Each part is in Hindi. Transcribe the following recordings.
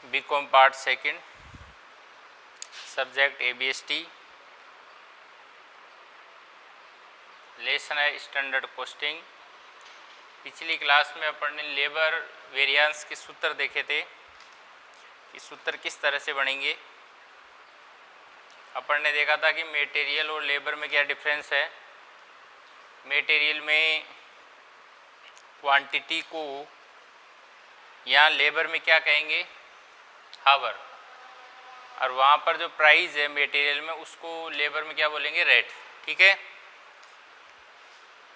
BCom part second, subject ABST, lesson है स्टैंडर्ड कॉस्टिंग। पिछली क्लास में अपन ने लेबर वेरिएंस के सूत्र देखे थे कि सूत्र किस तरह से बनेंगे। अपन ने देखा था कि मटेरियल और लेबर में क्या डिफरेंस है। मटेरियल में क्वांटिटी को यहाँ लेबर में क्या कहेंगे, हावर, और वहाँ पर जो प्राइस है मटेरियल में उसको लेबर में क्या बोलेंगे, रेट। ठीक है।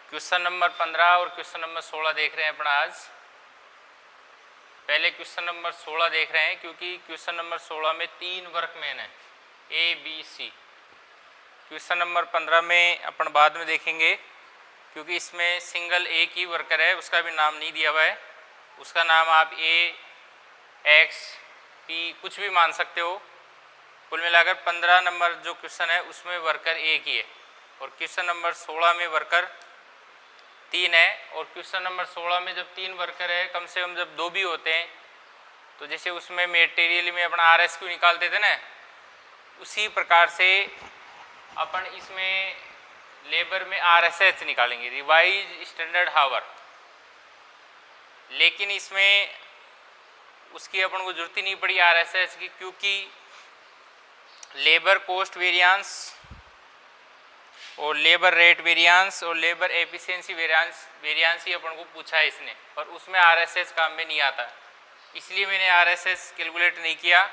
क्वेश्चन नंबर 15 और क्वेश्चन नंबर 16 देख रहे हैं अपन आज। पहले क्वेश्चन नंबर 16 देख रहे हैं क्योंकि क्वेश्चन नंबर 16 में 3 वर्कमैन है, ABC। क्वेश्चन नंबर 15 में अपन बाद में देखेंगे क्योंकि इसमें सिंगल एक ही वर्कर है, उसका भी नाम नहीं दिया हुआ है। उसका नाम आप A, X, P कुछ भी मान सकते हो। कुल मिलाकर 15 नंबर जो क्वेश्चन है उसमें वर्कर एक ही है, और क्वेश्चन नंबर 16 में वर्कर 3 है। और क्वेश्चन नंबर 16 में जब 3 वर्कर है, कम से कम जब 2 भी होते हैं, तो जैसे उसमें मटेरियल में अपना RSQ निकालते थे ना, उसी प्रकार से अपन इसमें लेबर में RSH निकालेंगे, रिवाइज स्टैंडर्ड हावर। लेकिन इसमें उसकी अपन को जरूरत ही नहीं पड़ी RSH की, क्योंकि लेबर कॉस्ट वेरिएंस और लेबर रेट वेरिएंस और लेबर एफिशिएंसी वेरिएंस ही अपन को पूछा है इसने, और उसमें RSH काम में नहीं आता। इसलिए मैंने RSH कैलकुलेट नहीं किया।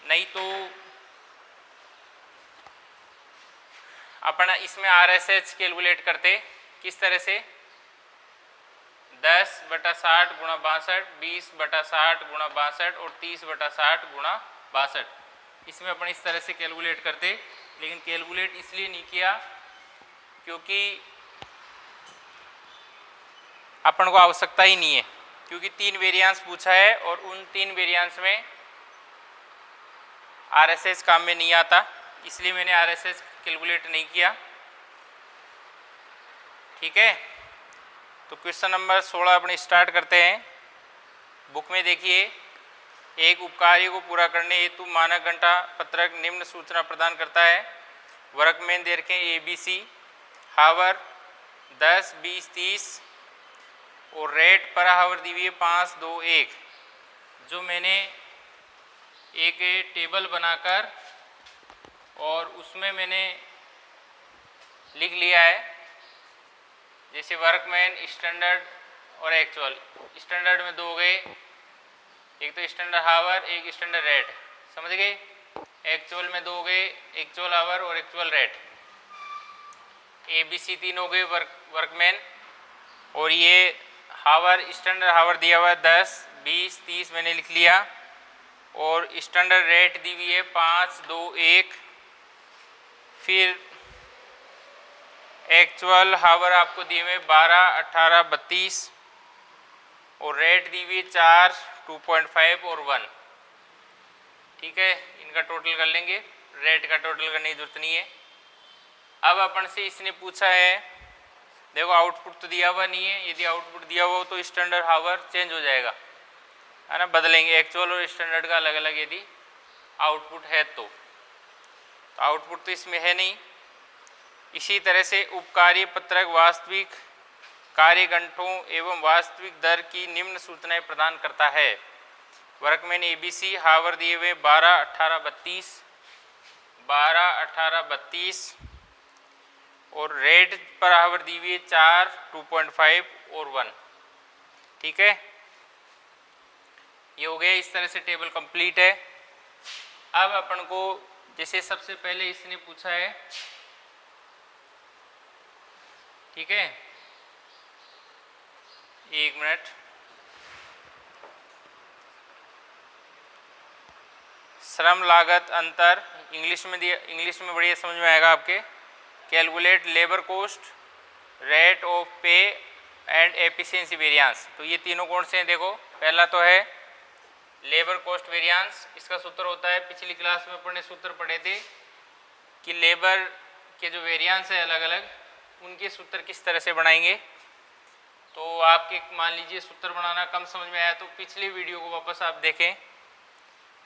नहीं तो अपन इसमें RSH कैलकुलेट करते किस तरह से, 10/60 गुणा 62, 20/60 गुणा 62 और 30/60 गुणा 62। इसमें अपन इस तरह से कैलकुलेट करते, लेकिन कैलकुलेट इसलिए नहीं किया क्योंकि अपन को आवश्यकता ही नहीं है, क्योंकि 3 वेरिएंस पूछा है और उन 3 वेरिएंस में RSH काम में नहीं आता। इसलिए मैंने RSH कैलकुलेट नहीं किया। ठीक है। तो क्वेश्चन नंबर 16 अपने स्टार्ट करते हैं। बुक में देखिए, एक उपकार्य को पूरा करने हेतु मानक घंटा पत्रक निम्न सूचना प्रदान करता है। वर्कमैन दे रखे ABC, हावर 10, 20, 30 और रेट पर हावर दी हुई है 5, 2, 1। जो मैंने एक टेबल बनाकर और उसमें मैंने लिख लिया है, जैसे वर्कमैन स्टैंडर्ड और एक्चुअल। स्टैंडर्ड में 2 हो गए, एक तो स्टैंडर्ड हावर, एक स्टैंडर्ड रेट, समझ गए। एक्चुअल में 2 हो गए, एक्चुअल हावर और एक्चुअल रेट। ABC 3 हो गए वर्कमैन, और ये हावर स्टैंडर्ड हावर दिया हुआ है 10, 20, 30 मैंने लिख लिया, और स्टैंडर्ड रेट दी हुई है 5, 2, 1। फिर एक्चुअल हावर आपको दिए हुए 12, 18, 32 और रेट दी हुई 4, 2.5 और 1। ठीक है। इनका टोटल कर लेंगे, रेट का टोटल करने की जरूरत नहीं है। अब अपन से इसने पूछा है, देखो आउटपुट तो दिया हुआ नहीं है। यदि आउटपुट दिया हुआ हो तो स्टैंडर्ड हावर चेंज हो जाएगा, है ना, बदलेंगे एक्चुअल और स्टैंडर्ड का अलग अलग यदि आउटपुट है तो आउटपुट तो इसमें है नहीं। इसी तरह से उपकार्य पत्रक वास्तविक कार्य घंटों एवं वास्तविक दर की निम्न सूचनाएं प्रदान करता है। वर्कमैन ABC, हावर दिए हुए 12, 18, 32, 12, 18, 32 और रेट पर हावर दी हुई 4, 2.5 और 1। ठीक है। ये हो गया। इस तरह से टेबल कंप्लीट है। अब अपन को जैसे सबसे पहले इसने पूछा है, ठीक है, 1 मिनट, श्रम लागत अंतर इंग्लिश में दिया, इंग्लिश में बढ़िया समझ में आएगा आपके। Calculate labour cost, rate of पे एंड एफिशिएंसी वेरिएंस। तो ये तीनों कौन से हैं, देखो। पहला तो है लेबर कॉस्ट वेरिएंस। इसका सूत्र होता है, पिछली क्लास में अपन ने सूत्र पढ़े थे कि लेबर के जो वेरिएंस है अलग अलग, उनके सूत्र किस तरह से बनाएंगे। तो आपके मान लीजिए सूत्र बनाना कम समझ में आया तो पिछली वीडियो को वापस आप देखें,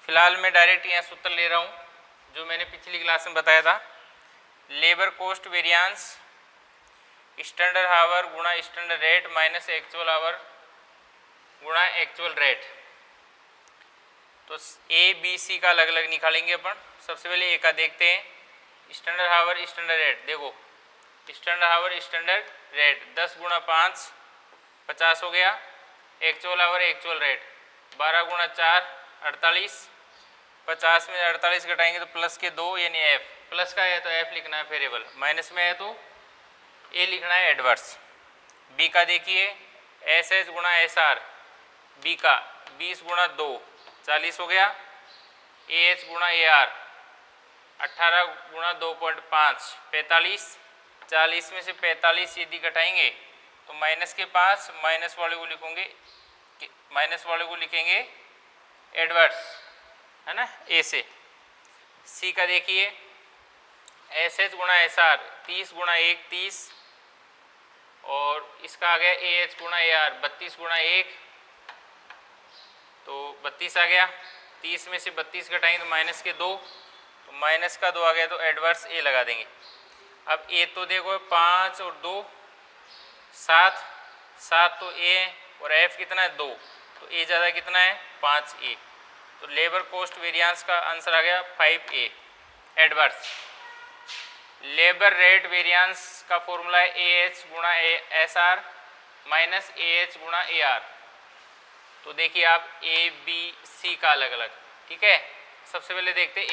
फिलहाल मैं डायरेक्ट यहाँ सूत्र ले रहा हूँ जो मैंने पिछली क्लास में बताया था। Labour cost variance standard hour गुणा standard rate minus actual hour गुणा एक्चुअल रेट। तो ए बी सी का अलग अलग निकालेंगे अपन। सबसे पहले ए का देखते हैं, स्टैंडर्ड आवर स्टैंडर्ड रेट। देखो स्टैंडर्ड आवर स्टैंडर्ड रेट 10 गुणा 5 50 हो गया। एक्चुअल आवर एक्चुअल रेट 12 गुणा 4 48। 50 में 48 घटाएंगे तो प्लस के 2 यानी एफ। प्लस का है तो एफ लिखना है वेरिएबल, माइनस में है तो ए लिखना है एडवर्स। बी का देखिए एस एच गुणा एस आर। बी का 20 गुणा 2 40 हो गया। ए एच गुणा ए आर 18 गुणा 2.5 45। 40 में से 45 यदि घटाएंगे तो माइनस के पास माइनस वाले को लिखेंगे, माइनस वाले को लिखेंगे एडवर्स, है ना, ए से। सी का देखिए एस एच गुणा एस आर 30 गुणा 1 30 और इसका आ गया ए एच गुणा ए आर 32 गुणा 1 तो 32 आ गया। 30 में से 32 घटाएंगे तो माइनस के 2 तो माइनस का 2 आ गया तो एडवर्स ए लगा देंगे। अब ए तो देखो 5 और 2 7 7 तो ए और एफ कितना है 2 तो ए ज़्यादा कितना है 5 ए। तो लेबर कॉस्ट वेरिएंस का आंसर आ गया 5 ए एडवर्स। लेबर रेट वेरिएंस का फॉर्मूला है ए एच गुणा S R minus A H गुणा ए आर। तो देखिए आप ए बी सी का अलग अलग, ठीक है। सबसे पहले देखते हैं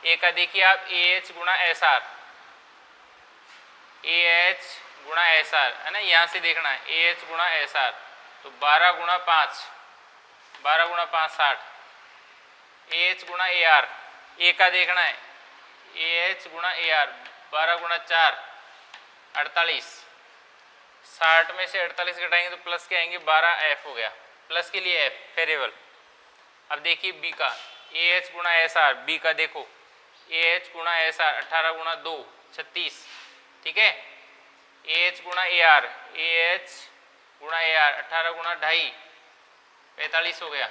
ए का देखिए आप ए एच गुणा एस आर, ए एच गुणा एस आर, है ना, यहाँ से देखना है ए एच गुणा एस आर। तो 12 गुणा 5 12 गुणा 5 60। ए एच गुणा ए आर, ए का देखना है ए एच गुणा ए आर 12 गुणा 4 48। 60 में से 48 घटाएंगे तो प्लस के आएंगे 12 एफ हो गया, प्लस के लिए एफ वेरिएबल। अब देखिए बी का ए एच गुणा एस आर। बी का देखो ए एच गुणा एस आर 18 गुणा 2 36, ठीक है। ए एच गुणा ए आर, ए एच गुणा ए आर 18 गुणा 2.5 45 हो गया।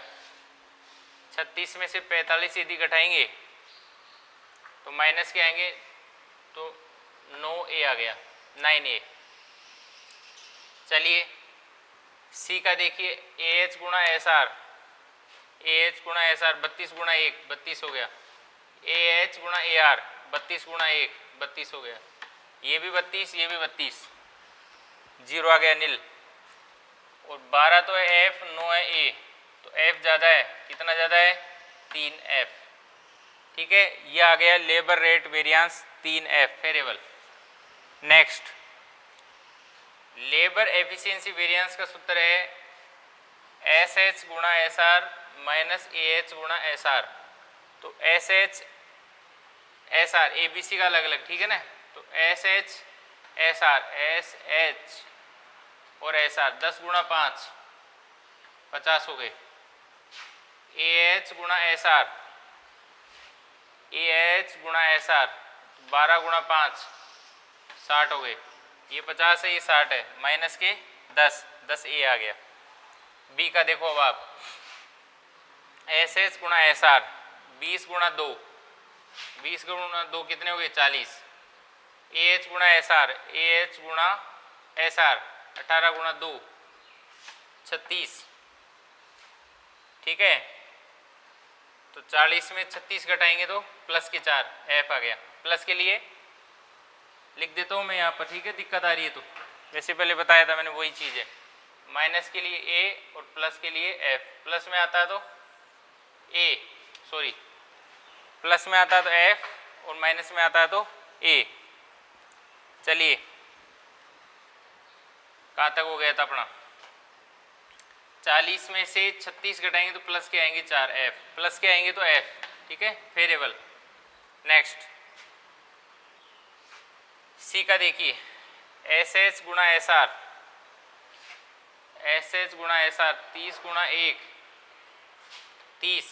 36 में से 45 यदि घटाएंगे तो माइनस के आएंगे तो 9 ए आ गया 9 ए। चलिए सी का देखिए ए एच गुणा एस आर, ए एच गुणा एस आर 32 गुणा 1 32 हो गया। ए एच गुणा ए आर 32 गुणा 1 32 हो गया। ये भी 32 ये भी 32, 0 आ गया नील। और 12 तो है एफ 9 है ए, तो एफ ज़्यादा है, कितना ज़्यादा है 3 एफ, ठीक है। ये आ गया labour rate variance 3 favourable. Next labour efficiency variance का सूत्र है एस एच गुणा S R minus A H गुणा एस आर। तो S H S R A B C का अलग अलग, ठीक है ना। तो S H S R, S H और एस आर 10 गुणा 5 50 हो गए। ए एच गुणा एस आर, ए एच गुणा एस आर 12 गुणा 5 60 हो गए। ये 50 है ये 60 है, माइनस के 10 ए आ गया। बी का देखो अब आप एस एच गुणा एस आर 20 गुणा 2 20 गुणा 2 कितने हो गए 40। ए एच गुणा एस आर, ए एच गुणा एस आर 18 गुणा 2 36, ठीक है। तो 40 में 36 घटाएंगे तो प्लस के 4 एफ आ गया। प्लस के लिए लिख देता हूँ मैं यहाँ पर, ठीक है, दिक्कत आ रही है तो वैसे पहले बताया था मैंने वही चीज़ है। माइनस के लिए ए और प्लस के लिए एफ। प्लस में आता है तो ए, सॉरी, प्लस में आता है तो एफ और माइनस में आता है तो ए। चलिए कहाँ तक हो गया था अपना, 40 में से 36 घटाएंगे तो प्लस के आएंगे 4 एफ, प्लस के आएंगे तो एफ, ठीक है, वेरिएबल। नेक्स्ट सी का देखिए एस एच गुणा एस आर, एस एच गुणा एस आर 30 गुणा 1 30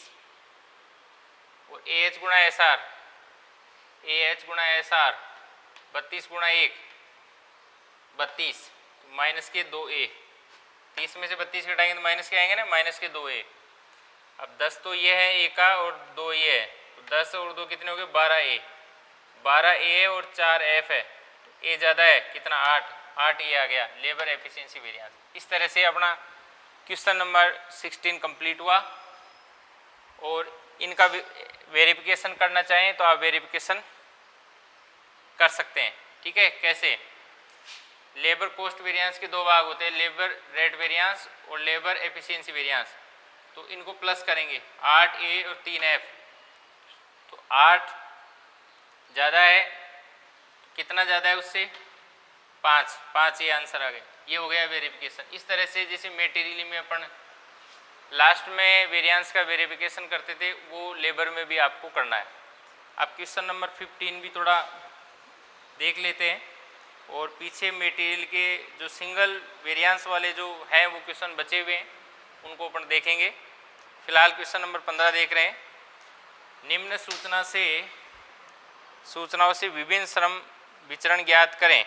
और ए एच गुणा एस आर, ए एच गुणा एस आर 32 गुणा 1 32 माइनस के 2 ए। 30 में से 32 घटाएंगे तो माइनस के आएंगे ना, माइनस के 2 ए। अब 10 तो ये है ए का और 2 ये है, तो 10 और 2 कितने हो गए 12 ए, 12 ए और 4 एफ है, तो ए ज़्यादा है कितना 8 ए आ गया लेबर एफिशिएंसी वेरिएंस। इस तरह से अपना क्वेश्चन नंबर 16 कंप्लीट हुआ। और इनका वेरिफिकेशन करना चाहें तो आप वेरिफिकेशन कर सकते हैं। ठीक है, कैसे? लेबर कॉस्ट वेरिएंस के दो भाग होते हैं, लेबर रेट वेरिएंस और लेबर एफिशिएंसी वेरिएंस। तो इनको प्लस करेंगे 8 ए और 3 एफ, तो 8 ज़्यादा है, कितना ज़्यादा है उससे 5 ये आंसर आ गए। ये हो गया वेरिफिकेशन। इस तरह से जैसे मटेरियल में अपन लास्ट में वेरिएंस का वेरिफिकेशन करते थे, वो लेबर में भी आपको करना है। अब क्वेश्चन नंबर 15 भी थोड़ा देख लेते हैं, और पीछे मटेरियल के जो सिंगल वेरिएंस वाले जो हैं वो क्वेश्चन बचे हुए हैं, उनको अपन देखेंगे। फिलहाल क्वेश्चन नंबर 15 देख रहे हैं। निम्न सूचनाओं से विभिन्न श्रम विचरण ज्ञात करें।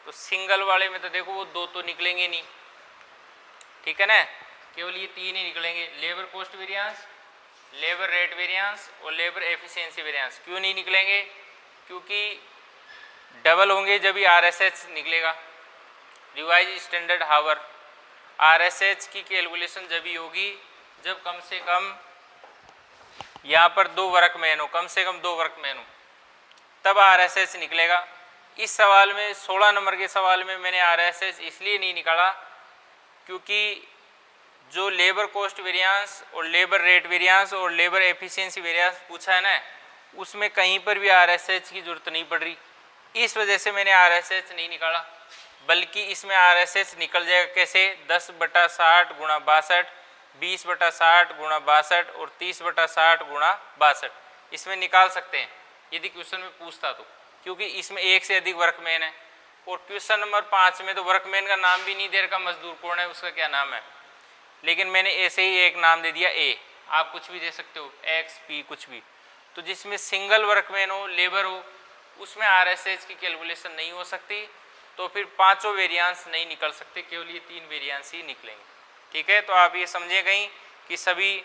तो सिंगल वाले में तो देखो वो 2 तो निकलेंगे नहीं, ठीक है ना, केवल ये 3 ही निकलेंगे, labour cost variance, labour rate variance और लेबर एफिशिएंसी वेरिएंस। क्यों नहीं निकलेंगे? क्योंकि डबल होंगे जब ही आरएसएच निकलेगा, रिवाइज स्टैंडर्ड हावर। आरएसएच की कैलकुलेशन जब ही होगी जब कम से कम यहाँ पर 2 वर्कमैन हो, कम से कम 2 वर्कमैन हो, तब आरएसएच निकलेगा। इस सवाल में 16 नंबर के सवाल में मैंने आरएसएच इसलिए नहीं निकाला क्योंकि जो लेबर कॉस्ट वेरिएंस और लेबर रेट वेरिएंस और लेबर एफिशिएंसी वेरिएंस पूछा है ना, उसमें कहीं पर भी आरएसएच की जरूरत नहीं पड़ रही। इस वजह से मैंने आरएसएच नहीं निकाला, बल्कि इसमें आरएसएच निकल जाएगा कैसे, 10/60 गुणा 62, 20/60 गुणा 62 और 30/60 गुणा 62। इसमें निकाल सकते हैं यदि क्वेश्चन में पूछता तो, क्योंकि इसमें एक से अधिक वर्कमैन है। और क्वेश्चन नंबर 5 में तो वर्कमैन का नाम भी नहीं दे रखा, मजदूर कौन है, उसका क्या नाम है, लेकिन मैंने ऐसे ही एक नाम दे दिया ए। आप कुछ भी दे सकते हो, एक्स पी कुछ भी। तो जिसमें सिंगल वर्कमैन हो, लेबर हो, उसमें आरएसएच की कैलकुलेशन नहीं हो सकती, तो फिर 5 वेरिएंस नहीं निकल सकते, केवल ये 3 वेरिएंस ही निकलेंगे। ठीक है, तो आप ये समझे कहीं कि सभी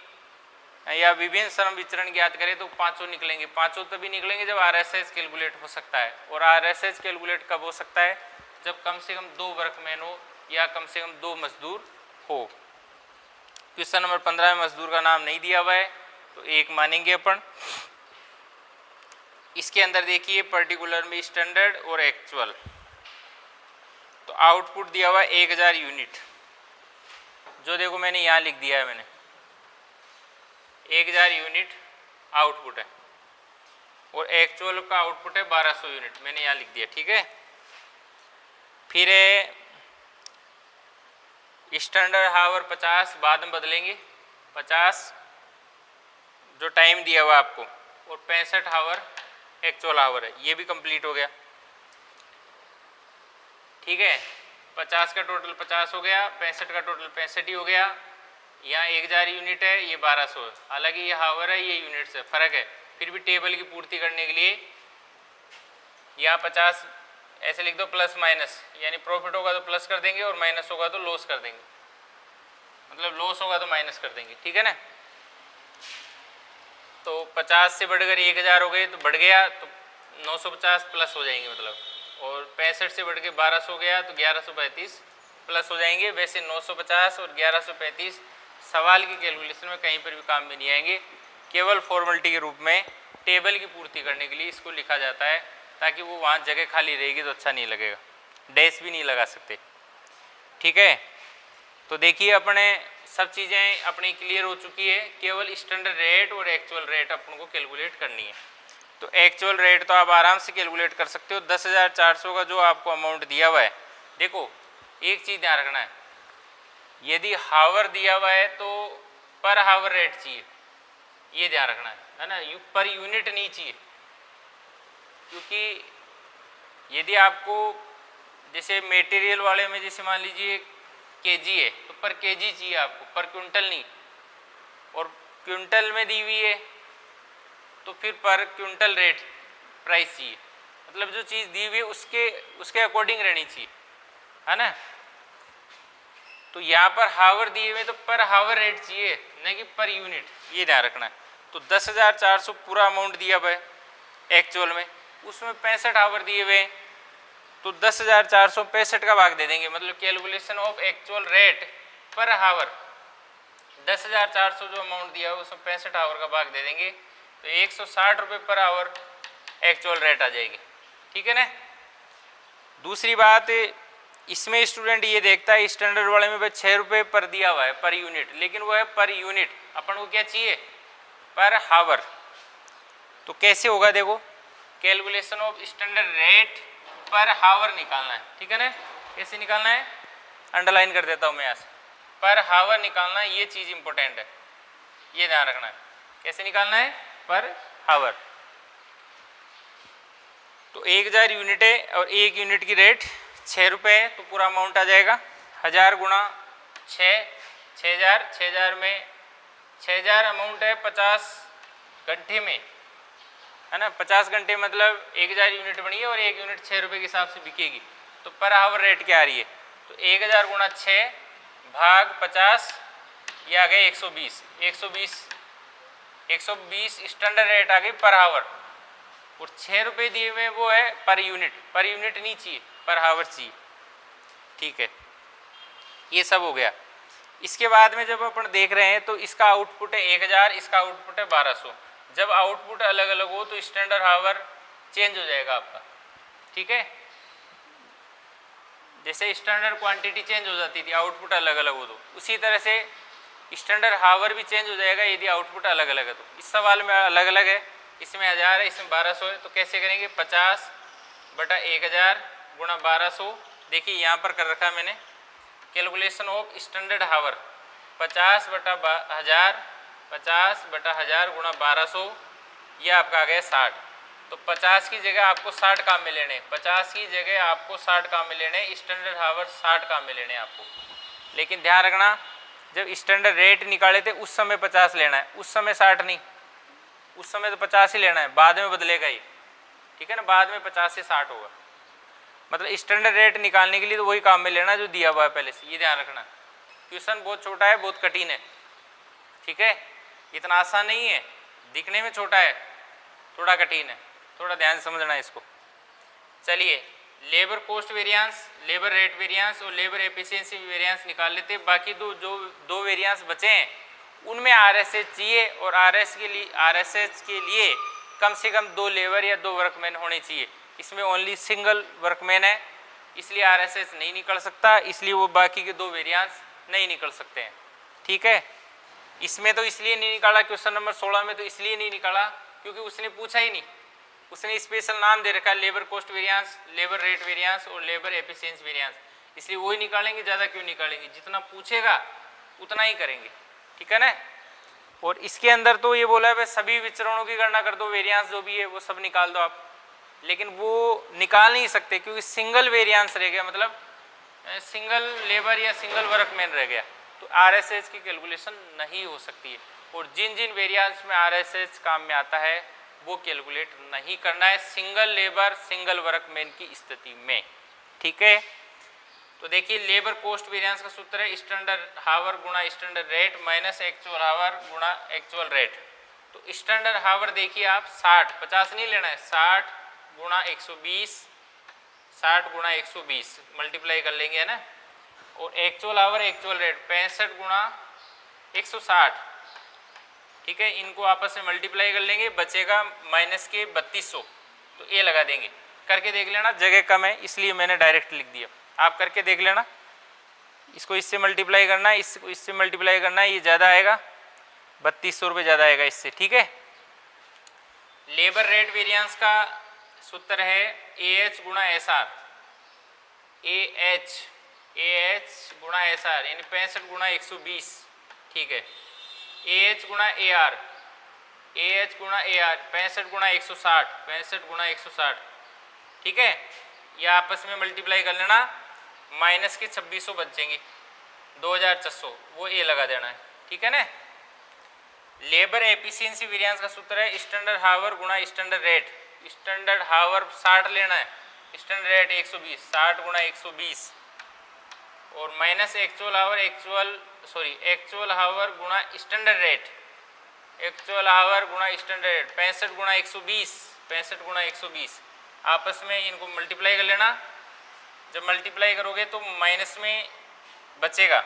या विभिन्न श्रम विचरण ज्ञात करें तो 5 निकलेंगे। 5 तभी निकलेंगे जब आरएसएच कैलकुलेट हो सकता है। और आरएसएच कैलकुलेट कब हो सकता है? जब कम से कम 2 वर्कमैन हो या कम से कम 2 मजदूर हो। क्वेश्चन नंबर 15 में मजदूर का नाम नहीं दिया हुआ है, तो 1 मानेंगे अपन। इसके अंदर देखिए पर्टिकुलर में स्टैंडर्ड और एक्चुअल। तो आउटपुट दिया हुआ 1000 यूनिट, जो देखो मैंने यहाँ लिख दिया है, मैंने 1000 यूनिट आउटपुट है, और एक्चुअल का आउटपुट है 1200 यूनिट, मैंने यहाँ लिख दिया। ठीक है, फिर स्टैंडर्ड हावर 50 बाद में बदलेंगे, 50 जो टाइम दिया हुआ आपको, और 65 हावर एक्चुअल हावर है, ये भी कंप्लीट हो गया। ठीक है, 50 का टोटल 50 हो गया, 65 का टोटल 65 ही हो गया। यहाँ 1000 यूनिट है, ये 1200 है, हालांकि ये हावर है, ये यूनिट्स है, फर्क है। फिर भी टेबल की पूर्ति करने के लिए यहाँ 50 ऐसे लिख दो प्लस माइनस, यानी प्रॉफिट होगा तो प्लस कर देंगे और माइनस होगा तो लॉस कर देंगे, मतलब लॉस होगा तो माइनस कर देंगे। ठीक है ना, तो 50 से बढ़कर 1000 हो गए तो बढ़ गया, तो 950 प्लस हो जाएंगे मतलब, और 65 से बढ़ के 1200 हो गया तो 1135 प्लस हो जाएंगे। वैसे 950 और 1135 सवाल की कैलकुलेशन में कहीं पर भी काम में नहीं आएंगे, केवल फॉर्मेलिटी के रूप में टेबल की पूर्ति करने के लिए इसको लिखा जाता है, ताकि वो वहाँ जगह खाली रहेगी तो अच्छा नहीं लगेगा, डैश भी नहीं लगा सकते। ठीक है, तो देखिए अपने सब चीज़ें अपनी क्लियर हो चुकी है, केवल स्टैंडर्ड रेट और एक्चुअल रेट अपन को कैलकुलेट करनी है। तो एक्चुअल रेट तो आप आराम से कैलकुलेट कर सकते हो। 10,400 का जो आपको अमाउंट दिया हुआ है, देखो एक चीज़ ध्यान रखना है, यदि हावर दिया हुआ है तो पर हावर रेट चाहिए, ये ध्यान रखना है ना, पर यूनिट नहीं चाहिए। क्योंकि यदि आपको जैसे मटेरियल वाले में जैसे मान लीजिए केजी है तो पर केजी चाहिए आपको, पर क्विंटल नहीं, और क्विंटल में दी हुई है तो फिर पर क्विंटल रेट प्राइस चाहिए, मतलब जो चीज़ दी हुई है उसके अकॉर्डिंग रहनी चाहिए, है ना। तो यहाँ पर हावर दिए हुए तो पर हावर रेट चाहिए, न कि पर यूनिट, ये ध्यान रखना है। तो 10,400 पूरा अमाउंट दिया हुआ है एक्चुअल में, उसमें 65 हावर दिए हुए हैं, तो 10,465 का भाग दे देंगे, मतलब कैलकुलेशन ऑफ एक्चुअल रेट पर हावर 10,400 जो अमाउंट दिया है उसमें 65 हावर का भाग दे देंगे, तो 160 रुपये पर आवर एक्चुअल रेट आ जाएगी। ठीक है ना। दूसरी बात, इसमें स्टूडेंट ये देखता है स्टैंडर्ड वाले में भाई 6 रुपये पर दिया हुआ है पर यूनिट, लेकिन वो है पर यूनिट, अपन को क्या चाहिए पर हावर। तो कैसे होगा देखो, कैलकुलेशन ऑफ स्टैंडर्ड रेट पर हावर निकालना है। ठीक है ना। कैसे निकालना है, अंडरलाइन कर देता हूँ मैं यहाँ से, पर हावर निकालना है, ये चीज़ इंपॉर्टेंट है, ये ध्यान रखना है। कैसे निकालना है पर हावर। तो 1000 यूनिट है और 1 यूनिट की रेट 6 रुपये है, तो पूरा अमाउंट आ जाएगा 1000 गुणा 6, 6000, 6000 में 6000 अमाउंट है 50 घंटे में, है ना। 50 घंटे मतलब 1000 यूनिट बनी है और 1 यूनिट 6 रुपये के हिसाब से बिकेगी, तो पर हावर रेट क्या आ रही है, तो 1000 गुणा 6 भाग 50, ये आ गए 120, 120 स्टैंडर्ड रेट आ गई पर हावर, और 6 रुपये दिए हुए वो है पर यूनिट नहीं चाहिए, पर हावर चाहिए। ठीक है, ये सब हो गया। इसके बाद में जब अपन देख रहे हैं तो इसका आउटपुट है 1000, इसका आउटपुट है 1200। जब आउटपुट अलग अलग हो तो स्टैंडर्ड हावर चेंज हो जाएगा आपका। ठीक है, जैसे स्टैंडर्ड क्वांटिटी चेंज हो जाती थी आउटपुट अलग अलग हो तो, उसी तरह से स्टैंडर्ड हावर भी चेंज हो जाएगा यदि आउटपुट अलग अलग है तो। इस सवाल में अलग अलग है, इसमें 1000 है, इसमें 1200 है, तो कैसे करेंगे 50 बटा 1000 गुणा 1200। देखिए यहाँ पर कर रखा मैंने कैलकुलेशन ऑफ स्टैंडर्ड हावर, 50 बटा 1000, 50 बटा 1000 गुणा 1200, ये आपका आ गया 60। तो 50 की जगह आपको 60 काम में लेने, 50 की जगह आपको 60 काम में लेने, स्टैंडर्ड हावर 60 काम में लेने आपको। लेकिन ध्यान रखना जब स्टैंडर्ड रेट निकाले थे उस समय 50 लेना है, उस समय 60 नहीं, उस समय तो 50 ही लेना है, बाद में बदलेगा ही। ठीक है ना, बाद में 50 से 60 होगा, मतलब स्टैंडर्ड रेट निकालने के लिए तो वही काम में लेना जो दिया हुआ है पहले से, ये ध्यान रखना। क्वेश्चन बहुत छोटा है, बहुत कठिन है। ठीक है, इतना आसान नहीं है, दिखने में छोटा है, थोड़ा कठिन है, थोड़ा ध्यान समझना है इसको। चलिए labour cost variance, labour rate variance और लेबर एफिशिएंसी वेरिएंस निकाल लेते हैं। बाकी दो वेरिएंस बचे हैं उनमें आरएसएच चाहिए, और आरएसएच के लिए कम से कम 2 लेबर या 2 वर्कमैन होने चाहिए। इसमें ओनली सिंगल वर्कमैन है, इसलिए आरएसएच नहीं निकल सकता, इसलिए वो बाकी के 2 वेरिएंस नहीं निकल सकते हैं। ठीक है, इसमें तो इसलिए नहीं निकाला, क्वेश्चन नंबर 16 में तो इसलिए नहीं निकाला क्योंकि उसने पूछा ही नहीं, उसने स्पेशल नाम दे रखा है labour cost variance, labour rate variance और लेबर एफिशिएंसी वेरिएंस, इसलिए वही निकालेंगे, ज़्यादा क्यों निकालेंगे, जितना पूछेगा उतना ही करेंगे। ठीक है ना। और इसके अंदर तो ये बोला है सभी विचरणों की गणना कर दो, वेरिएंस जो भी है वो सब निकाल दो आप, लेकिन वो निकाल नहीं सकते क्योंकि सिंगल वेरिएंस रह गया, मतलब सिंगल लेबर या सिंगल वर्कमैन रह गया, तो आरएसएच की कैलकुलेशन नहीं हो सकती है। और जिन जिन वेरिएंस में आरएसएच काम में आता है वो कैलकुलेट नहीं करना है सिंगल लेबर सिंगल वर्कमैन की स्थिति में। ठीक है, तो देखिए लेबर कॉस्ट वेरिएंस का सूत्र है स्टैंडर्ड हावर गुणा स्टैंडर्ड रेट माइनस एक्चुअल हावर गुणा एक्चुअल रेट। तो स्टैंडर्ड हावर देखिए आप 60, 50 नहीं लेना है, 60 गुणा 120, 60 गुणा 120 मल्टीप्लाई कर लेंगे, है ना। और एक्चुअल हावर एक्चुअल रेट 65 गुणा 160। ठीक है, इनको आपस में मल्टीप्लाई कर लेंगे, बचेगा माइनस के 3200, तो ये लगा देंगे। करके देख लेना, जगह कम है इसलिए मैंने डायरेक्ट लिख दिया, आप करके देख लेना। इसको इससे मल्टीप्लाई करना है, इसको इससे मल्टीप्लाई करना है, ये ज़्यादा आएगा, 3200 रुपये ज़्यादा आएगा इससे। ठीक है, लेबर रेट वेरिएंस का सूत्र है AH गुणा SR, AH गुणा SR यानी 65 गुणा 120। ठीक है, AH गुणा AR, AH गुणा AR 65 गुणा 160, 65 गुणा 160। ठीक है, ये आपस में मल्टीप्लाई कर लेना, माइनस के 2600 बचेंगे, 2400, वो ए लगा देना है। ठीक है ना। लेबर एफिशिएंसी वेरिएंस का सूत्र है स्टैंडर्ड हावर गुणा स्टैंडर्ड रेट, स्टैंडर्ड हावर 60 लेना है, स्टैंडर्ड रेट 120, 60 गुणा 120 और माइनस एक्चुअल हावर गुणा स्टैंडर्ड रेट, एक्चुअल हावर गुणा स्टैंडर्ड रेट 65 गुणा 120, 65 गुणा 120 आपस में इनको मल्टीप्लाई कर लेना। जब मल्टीप्लाई करोगे तो माइनस में बचेगा,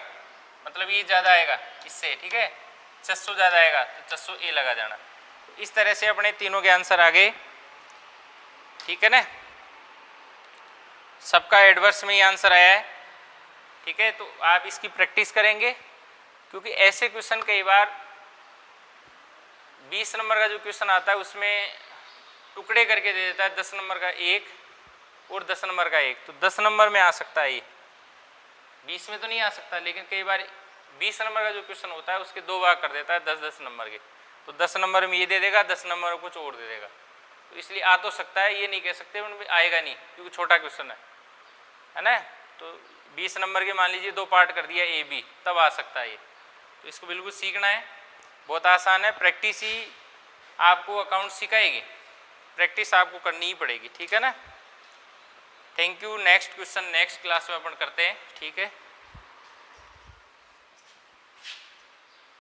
मतलब ये ज़्यादा आएगा इससे, ठीक है, 600 ज़्यादा आएगा तो 600 ए लगा जाना। तो इस तरह से अपने तीनों के आंसर आ गए, ठीक है ना। सबका एडवर्स में ही आंसर आया है, ठीक है। तो आप इसकी प्रैक्टिस करेंगे, क्योंकि ऐसे क्वेश्चन कई बार 20 नंबर का जो क्वेश्चन आता है उसमें टुकड़े करके दे देता है, 10 नंबर का एक और 10 नंबर का एक, तो 10 नंबर में आ सकता है ये, 20 में तो नहीं आ सकता। लेकिन कई बार 20 नंबर का जो क्वेश्चन होता है उसके दो भाग कर देता है 10-10 नंबर के, तो 10 नंबर में ये दे देगा, 10 नंबर में कुछ और दे देगा। तो इसलिए आ तो सकता है, ये नहीं कह सकते उनमें आएगा नहीं, क्योंकि छोटा क्वेश्चन है ना। तो 20 नंबर के मान लीजिए दो पार्ट कर दिया ए बी, तब आ सकता है ये। तो इसको बिल्कुल सीखना है, बहुत आसान है, प्रैक्टिस ही आपको अकाउंट सिखाएगी, प्रैक्टिस आपको करनी ही पड़ेगी, ठीक है ना। Thank you. Next question next class में अपन करते हैं, ठीक है।